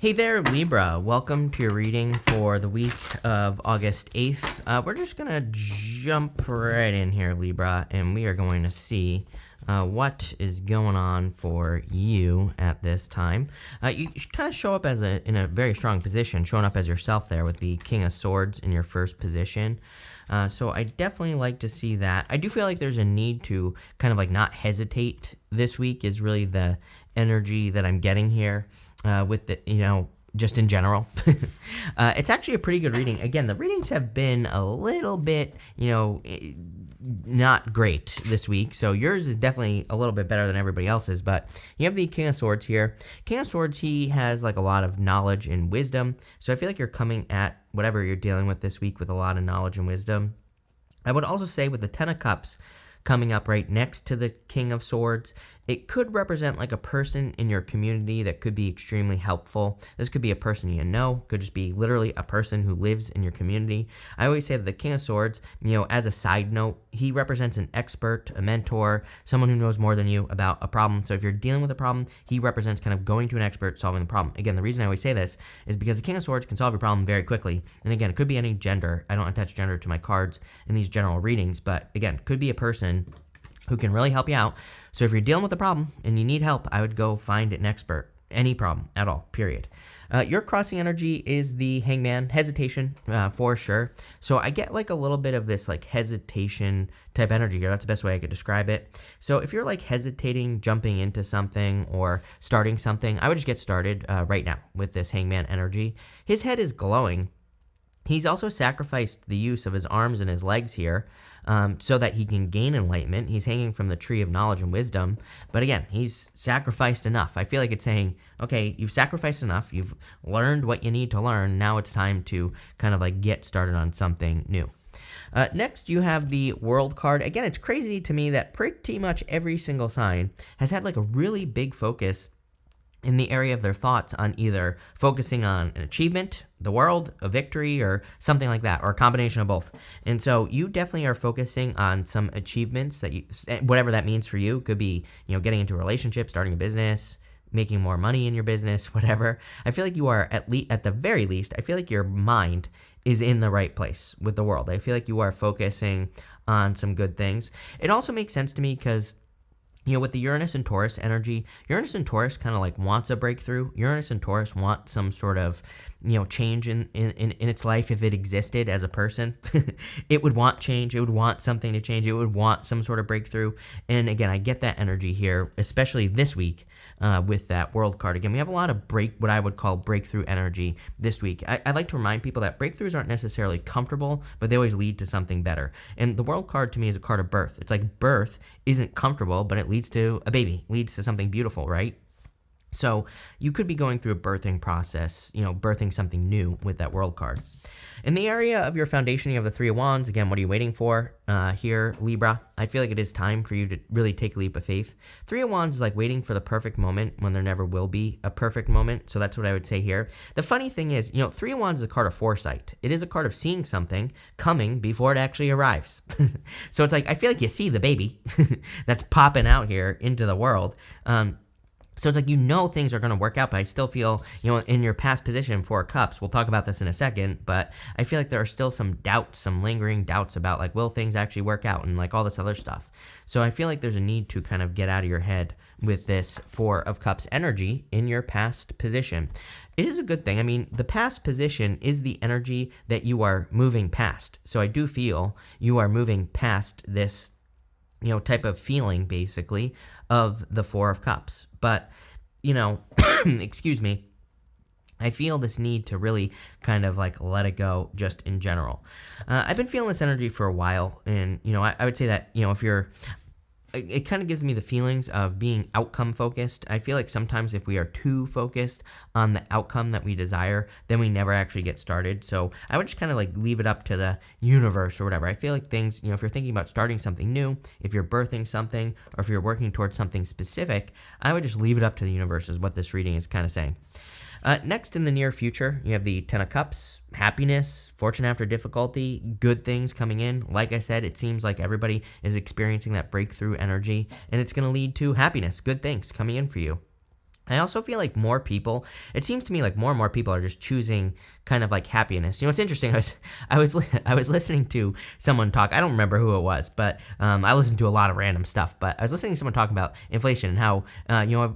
Hey there, Libra. Welcome to your reading for the week of August 8th. We're just going to jump right in here, Libra, and we are going to see what is going on for you at this time. You kind of show up in a very strong position, showing up as yourself there with the King of Swords in your first position. So I definitely like to see that. I do feel like there's a need to kind of like not hesitate this week is really the energy that I'm getting here. With the, just in general. It's actually a pretty good reading. Again, the readings have been a little bit, not great this week. So yours is definitely a little bit better than everybody else's, but you have the King of Swords here. King of Swords, he has like a lot of knowledge and wisdom. So I feel like you're coming at whatever you're dealing with this week with a lot of knowledge and wisdom. I would also say with the Ten of Cups coming up right next to the King of Swords, it could represent like a person in your community that could be extremely helpful. This could be a person you know, could just be literally a person who lives in your community. I always say that the King of Swords, as a side note, he represents an expert, a mentor, someone who knows more than you about a problem. So if you're dealing with a problem, he represents kind of going to an expert, solving the problem. Again, the reason I always say this is because the King of Swords can solve your problem very quickly. And again, it could be any gender. I don't attach gender to my cards in these general readings, but again, could be a person who can really help you out. So if you're dealing with a problem and you need help, I would go find an expert. Any problem at all, period. Your crossing energy is the Hangman, hesitation for sure. So I get like a little bit of this like hesitation type energy here. That's the best way I could describe it. So if you're like hesitating, jumping into something or starting something, I would just get started right now with this Hangman energy. His head is glowing. He's also sacrificed the use of his arms and his legs here so that he can gain enlightenment. He's hanging from the tree of knowledge and wisdom. But again, he's sacrificed enough. I feel like it's saying, okay, you've sacrificed enough. You've learned what you need to learn. Now it's time to kind of like get started on something new. Next, you have the World card. Again, it's crazy to me that pretty much every single sign has had like a really big focus in the area of their thoughts on either focusing on an achievement, the world, a victory, or something like that, or a combination of both. And so you definitely are focusing on some achievements that you, whatever that means for you, could be, getting into a relationship, starting a business, making more money in your business, whatever. I feel like you are at the very least, I feel like your mind is in the right place with the world. I feel like you are focusing on some good things. It also makes sense to me because with the Uranus and Taurus energy, Uranus and Taurus kind of like wants a breakthrough. Uranus and Taurus want some sort of, change in its life if it existed as a person. It would want change. It would want something to change. It would want some sort of breakthrough. And again, I get that energy here, especially this week with that World card. Again, we have a lot of what I would call breakthrough energy this week. I like to remind people that breakthroughs aren't necessarily comfortable, but they always lead to something better. And the World card to me is a card of birth. It's like birth isn't comfortable, but it leads to a baby, leads to something beautiful, right? So you could be going through a birthing process, birthing something new with that World card. In the area of your foundation, you have the Three of Wands. Again, what are you waiting for here, Libra? I feel like it is time for you to really take a leap of faith. Three of Wands is like waiting for the perfect moment when there never will be a perfect moment. So that's what I would say here. The funny thing is, Three of Wands is a card of foresight. It is a card of seeing something coming before it actually arrives. So it's like, I feel like you see the baby that's popping out here into the world. So it's like, things are going to work out, but I still feel, in your past position, Four of Cups, we'll talk about this in a second, but I feel like there are still some doubts, some lingering doubts about like, will things actually work out and like all this other stuff. So I feel like there's a need to kind of get out of your head with this Four of Cups energy in your past position. It is a good thing. I mean, the past position is the energy that you are moving past. So I do feel you are moving past this type of feeling, basically, of the Four of Cups. But, excuse me, I feel this need to really kind of like let it go just in general. I've been feeling this energy for a while, and, I would say that, if you're, it kind of gives me the feelings of being outcome focused. I feel like sometimes if we are too focused on the outcome that we desire, then we never actually get started. So I would just kind of like leave it up to the universe or whatever. I feel like things, if you're thinking about starting something new, if you're birthing something, or if you're working towards something specific, I would just leave it up to the universe is what this reading is kind of saying. Next, in the near future, you have the Ten of Cups, happiness, fortune after difficulty, good things coming in. Like I said, it seems like everybody is experiencing that breakthrough energy, and it's going to lead to happiness, good things coming in for you. I also feel like more people, it seems to me like more and more people are just choosing kind of like happiness. You know, it's interesting. I was listening to someone talk. I don't remember who it was, but I listen to a lot of random stuff. But I was listening to someone talk about inflation and how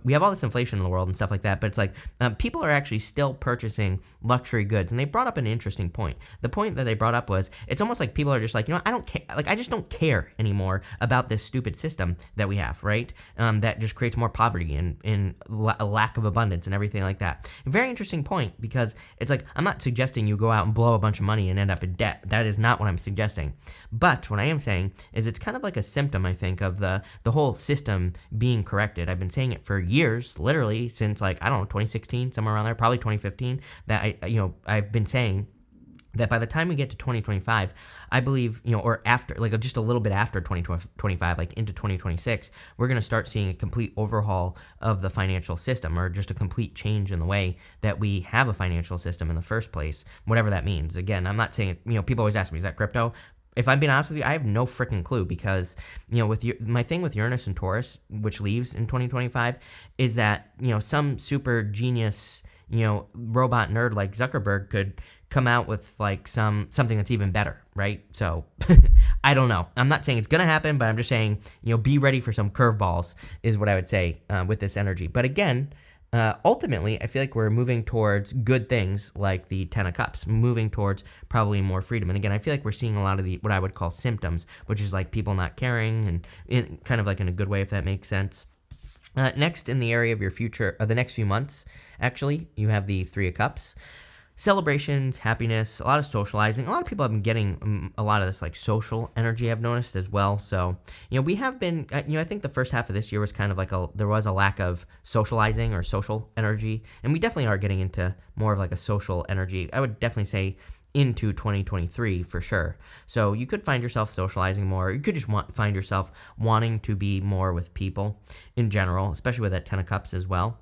we have all this inflation in the world and stuff like that. But it's like people are actually still purchasing luxury goods, and they brought up an interesting point. The point that they brought up was it's almost like people are just like, I don't care. Like I just don't care anymore about this stupid system that we have, right? That just creates more poverty and a lack of abundance and everything like that. A very interesting point, because it's like I'm not suggesting you go out and blow a bunch of money and end up in debt. That is not what I'm suggesting. But what I am saying is it's kind of like a symptom, I think, of the whole system being corrected. I've been saying it for years, literally since like, I don't know, 2016, somewhere around there, probably 2015, that I've been saying that by the time we get to 2025, I believe, or after, like just a little bit after 2025, like into 2026, we're going to start seeing a complete overhaul of the financial system, or just a complete change in the way that we have a financial system in the first place, whatever that means. Again, I'm not saying, people always ask me, is that crypto? If I'm being honest with you, I have no freaking clue, because, my thing with Uranus and Taurus, which leaves in 2025, is that, some super genius, robot nerd like Zuckerberg could come out with like something that's even better, right? So I don't know. I'm not saying it's gonna happen, but I'm just saying, be ready for some curveballs is what I would say with this energy. But again, ultimately, I feel like we're moving towards good things like the Ten of Cups, moving towards probably more freedom. And again, I feel like we're seeing a lot of the what I would call symptoms, which is like people not caring, and kind of like in a good way, if that makes sense. Next, in the area of your future, the next few months, actually, you have the Three of Cups. Celebrations, happiness, a lot of socializing. A lot of people have been getting a lot of this like social energy, I've noticed as well. So, we have been, I think the first half of this year was kind of like there was a lack of socializing or social energy. And we definitely are getting into more of like a social energy. I would definitely say into 2023 for sure. So you could find yourself socializing more. You could just find yourself wanting to be more with people in general, especially with that Ten of Cups as well.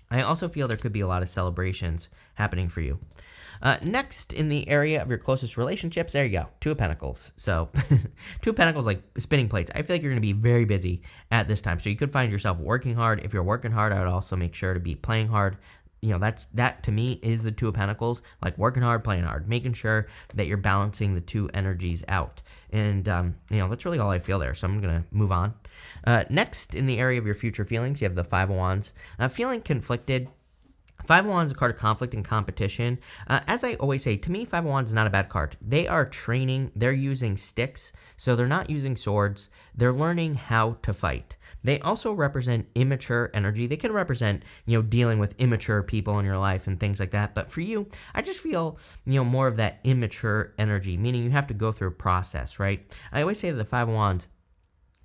I also feel there could be a lot of celebrations happening for you. Next, in the area of your closest relationships, there you go, Two of Pentacles. So Two of Pentacles, like spinning plates. I feel like you're going to be very busy at this time. So you could find yourself working hard. If you're working hard, I would also make sure to be playing hard. That to me is the Two of Pentacles, like working hard, playing hard, making sure that you're balancing the two energies out. And, that's really all I feel there. So I'm going to move on. Next, in the area of your future feelings, you have the Five of Wands. Feeling conflicted. Five of Wands is a card of conflict and competition. As I always say, to me, Five of Wands is not a bad card. They are training. They're using sticks, so they're not using swords. They're learning how to fight. They also represent immature energy. They can represent, dealing with immature people in your life and things like that. But for you, I just feel, more of that immature energy, meaning you have to go through a process, right? I always say that the Five of Wands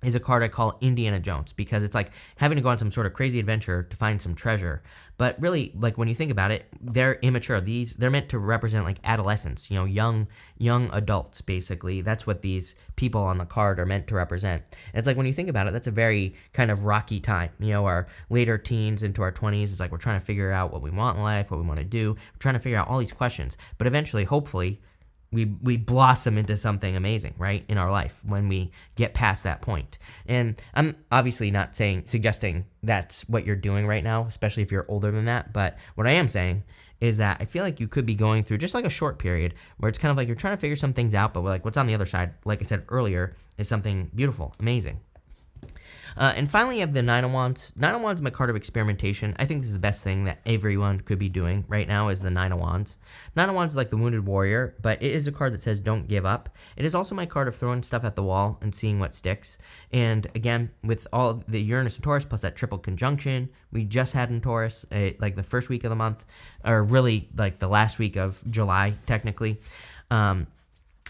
is a card I call Indiana Jones, because it's like having to go on some sort of crazy adventure to find some treasure. But really, like when you think about it, they're immature. They're meant to represent like adolescents, young adults, basically. That's what these people on the card are meant to represent. And it's like when you think about it, that's a very kind of rocky time. Our later teens into our 20s, it's like we're trying to figure out what we want in life, what we want to do. We're trying to figure out all these questions. But eventually, hopefully, we blossom into something amazing, right, in our life when we get past that point. And I'm obviously not suggesting that's what you're doing right now, especially if you're older than that. But what I am saying is that I feel like you could be going through just like a short period where it's kind of like you're trying to figure some things out, but like what's on the other side, like I said earlier, is something beautiful, amazing. And finally, you have the Nine of Wands. Nine of Wands is my card of experimentation. I think this is the best thing that everyone could be doing right now is the Nine of Wands. Nine of Wands is like the Wounded Warrior, but it is a card that says don't give up. It is also my card of throwing stuff at the wall and seeing what sticks. And again, with all the Uranus and Taurus plus that triple conjunction we just had in Taurus, like the first week of the month, or really like the last week of July, technically.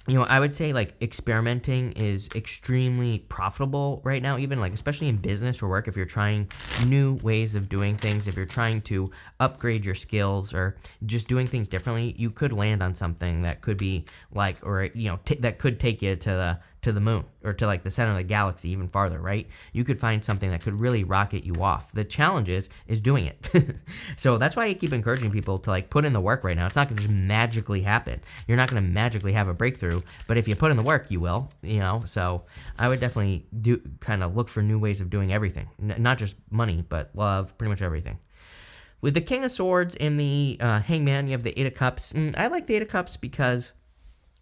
I would say like experimenting is extremely profitable right now, even like especially in business or work. If you're trying new ways of doing things, if you're trying to upgrade your skills or just doing things differently, you could land on something that could be like, or that could take you to the moon or to like the center of the galaxy even farther, right? You could find something that could really rocket you off. The challenge is doing it. So that's why I keep encouraging people to like put in the work right now. It's not going to just magically happen. You're not going to magically have a breakthrough, but if you put in the work, you will, So I would definitely kind of look for new ways of doing everything, not just money, but love, pretty much everything. With the King of Swords and the Hangman, you have the Eight of Cups. I like the Eight of Cups because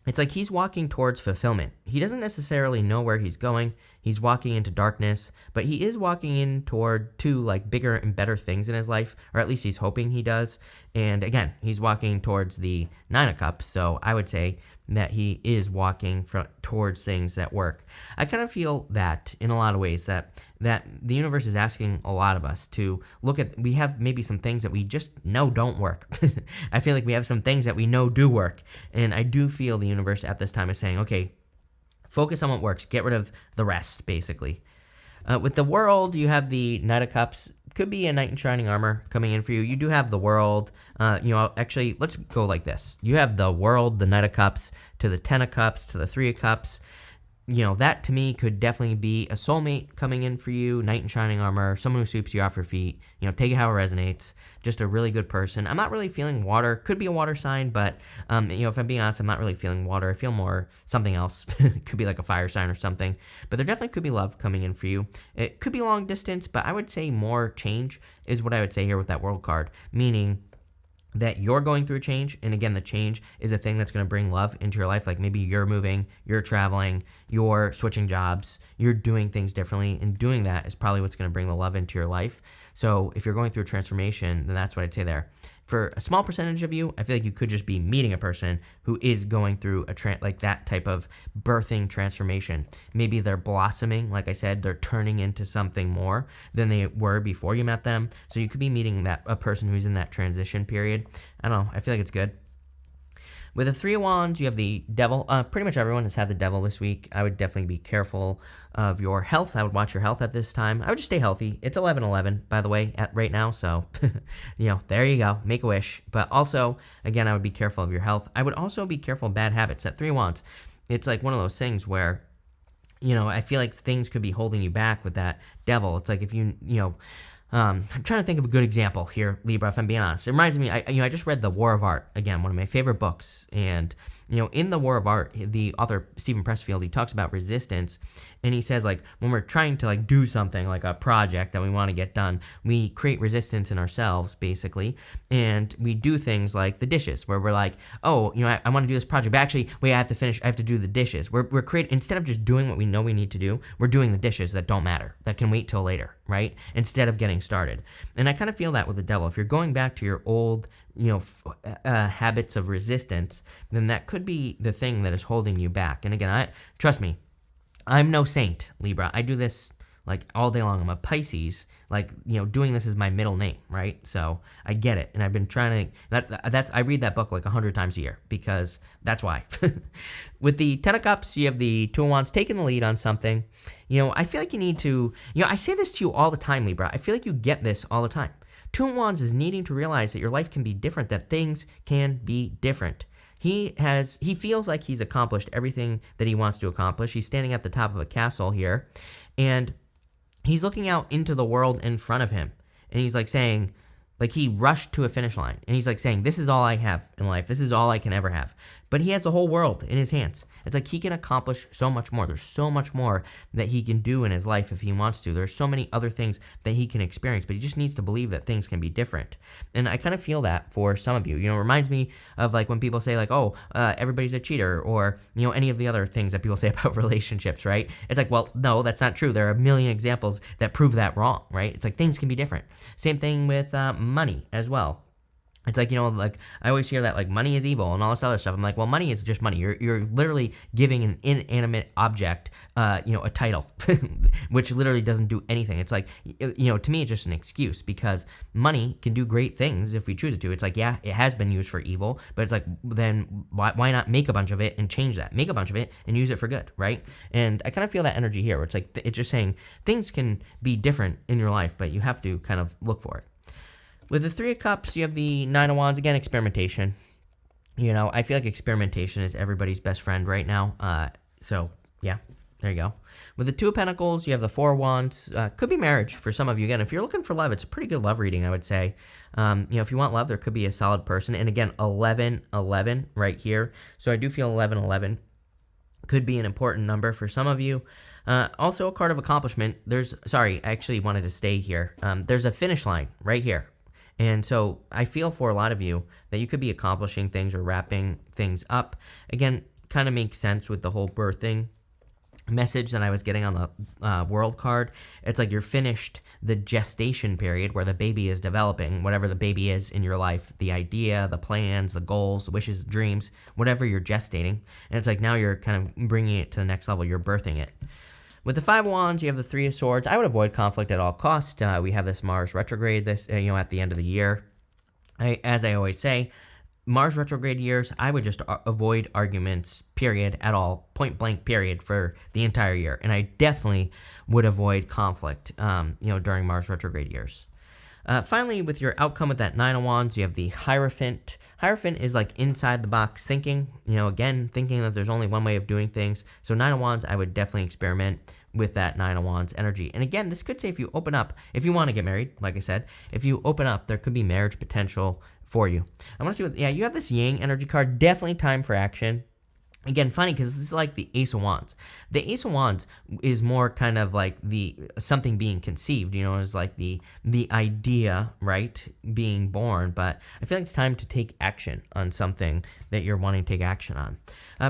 it's like he's walking towards fulfillment. He doesn't necessarily know where he's going. He's walking into darkness, but he is walking in toward like bigger and better things in his life, or at least he's hoping he does. And again, he's walking towards the Nine of Cups, so I would say that he is walking towards things that work. I kind of feel that in a lot of ways that the universe is asking a lot of us to look at. We have maybe some things that we just know don't work. I feel like we have some things that we know do work, and I do feel the universe at this time is saying, okay, focus on what works. Get rid of the rest, basically. With the World, you have the Knight of Cups. Could be a knight in shining armor coming in for you. You do have the World. Actually, let's go like this. You have the World, the Knight of Cups, to the Ten of Cups, to the Three of Cups. That to me could definitely be a soulmate coming in for you, knight in shining armor, someone who sweeps you off your feet, take it how it resonates, just a really good person. I'm not really feeling water. Could be a water sign, but, if I'm being honest, I'm not really feeling water. I feel more something else. It could be like a fire sign or something, but there definitely could be love coming in for you. It could be long distance, but I would say more change is what I would say here with that World card, meaning that you're going through a change, and again, the change is a thing that's going to bring love into your life. Like maybe you're moving, you're traveling, you're switching jobs, you're doing things differently, and doing that is probably what's going to bring the love into your life. So if you're going through a transformation, then that's what I'd say there. For a small percentage of you, I feel like you could just be meeting a person who is going through like that type of birthing transformation. Maybe they're blossoming, like I said, they're turning into something more than they were before you met them. So you could be meeting a person who's in that transition period. I don't know. I feel like it's good. With the Three of Wands, you have the Devil. Pretty much everyone has had the Devil this week. I would definitely be careful of your health. I would watch your health at this time. I would just stay healthy. It's 11/11, by the way, right now. So, there you go. Make a wish. But also, again, I would be careful of your health. I would also be careful of bad habits. That Three of Wands, it's like one of those things where, I feel like things could be holding you back with that Devil. It's like if I'm trying to think of a good example here, Libra, if I'm being honest. It reminds me, I just read The War of Art, again, one of my favorite books, and, in The War of Art, the author, Stephen Pressfield, he talks about resistance, and he says, like, when we're trying to, like, do something, like a project that we want to get done, we create resistance in ourselves, basically, and we do things like the dishes, where we're like, oh, I want to do this project, but actually, wait, I have to do the dishes. We're creating, instead of just doing what we know we need to do, we're doing the dishes that don't matter, that can wait till later, right? Instead of getting started. And I kind of feel that with the Devil. If you're going back to your old, habits of resistance, then that could be the thing that is holding you back. And again, trust me, I'm no saint, Libra. I do this like all day long. I'm a Pisces. Like, doing this is my middle name, right? So I get it. And I've been trying to, I read that book like 100 times a year because that's why. With the Ten of Cups, you have the Two of Wands taking the lead on something. I feel like you need to, I say this to you all the time, Libra. I feel like you get this all the time. Two of Wands is needing to realize that your life can be different, that things can be different. He feels like he's accomplished everything that he wants to accomplish. He's standing at the top of a castle here, and he's looking out into the world in front of him, and he's like saying, like he rushed to a finish line, and he's like saying, this is all I have in life. This is all I can ever have. But he has the whole world in his hands. It's like he can accomplish so much more. There's so much more that he can do in his life if he wants to. There's so many other things that he can experience, but he just needs to believe that things can be different. And I kind of feel that for some of you. It reminds me of like when people say like, oh, everybody's a cheater, or, any of the other things that people say about relationships, right? It's like, well, no, that's not true. There are a million examples that prove that wrong, right? It's like things can be different. Same thing with money as well. It's like, like I always hear that like money is evil and all this other stuff. I'm like, well, money is just money. You're literally giving an inanimate object, a title, which literally doesn't do anything. It's like, to me, it's just an excuse because money can do great things if we choose it to. It's like, yeah, it has been used for evil, but it's like, then why not make a bunch of it and change that? Make a bunch of it and use it for good, right? And I kind of feel that energy here where it's like, it's just saying things can be different in your life, but you have to kind of look for it. With the Three of Cups, you have the Nine of Wands. Again, experimentation. I feel like experimentation is everybody's best friend right now. So, yeah, there you go. With the Two of Pentacles, you have the Four of Wands. Could be marriage for some of you. Again, if you're looking for love, it's a pretty good love reading, I would say. If you want love, there could be a solid person. And again, 11-11 right here. So I do feel 11-11 could be an important number for some of you. Also, a card of accomplishment. I actually wanted to stay here. There's a finish line right here. And so I feel for a lot of you that you could be accomplishing things or wrapping things up. Again, kind of makes sense with the whole birthing message that I was getting on the world card. It's like you're finished the gestation period where the baby is developing, whatever the baby is in your life, the idea, the plans, the goals, the wishes, dreams, whatever you're gestating. And it's like now you're kind of bringing it to the next level. You're birthing it. With the Five of Wands, you have the Three of Swords. I would avoid conflict at all costs. We have this Mars retrograde at the end of the year. As I always say, Mars retrograde years, I would just avoid arguments, period, at all, point blank, period, for the entire year. And I definitely would avoid conflict, during Mars retrograde years. Finally, with your outcome with that Nine of Wands, you have the Hierophant. Hierophant is like inside the box thinking, again, thinking that there's only one way of doing things. So Nine of Wands, I would definitely experiment with that Nine of Wands energy. And again, this could say if you open up, if you want to get married, like I said, if you open up, there could be marriage potential for you. I want to see you have this Yang energy card, definitely time for action. Again, funny because this is like the Ace of Wands. The Ace of Wands is more kind of like something being conceived, is like the idea, right, being born. But I feel like it's time to take action on something that you're wanting to take action on.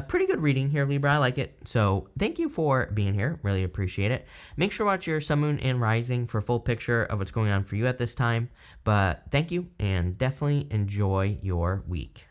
Pretty good reading here, Libra. I like it. So thank you for being here. Really appreciate it. Make sure to watch your Sun, Moon, and Rising for a full picture of what's going on for you at this time. But thank you, and definitely enjoy your week.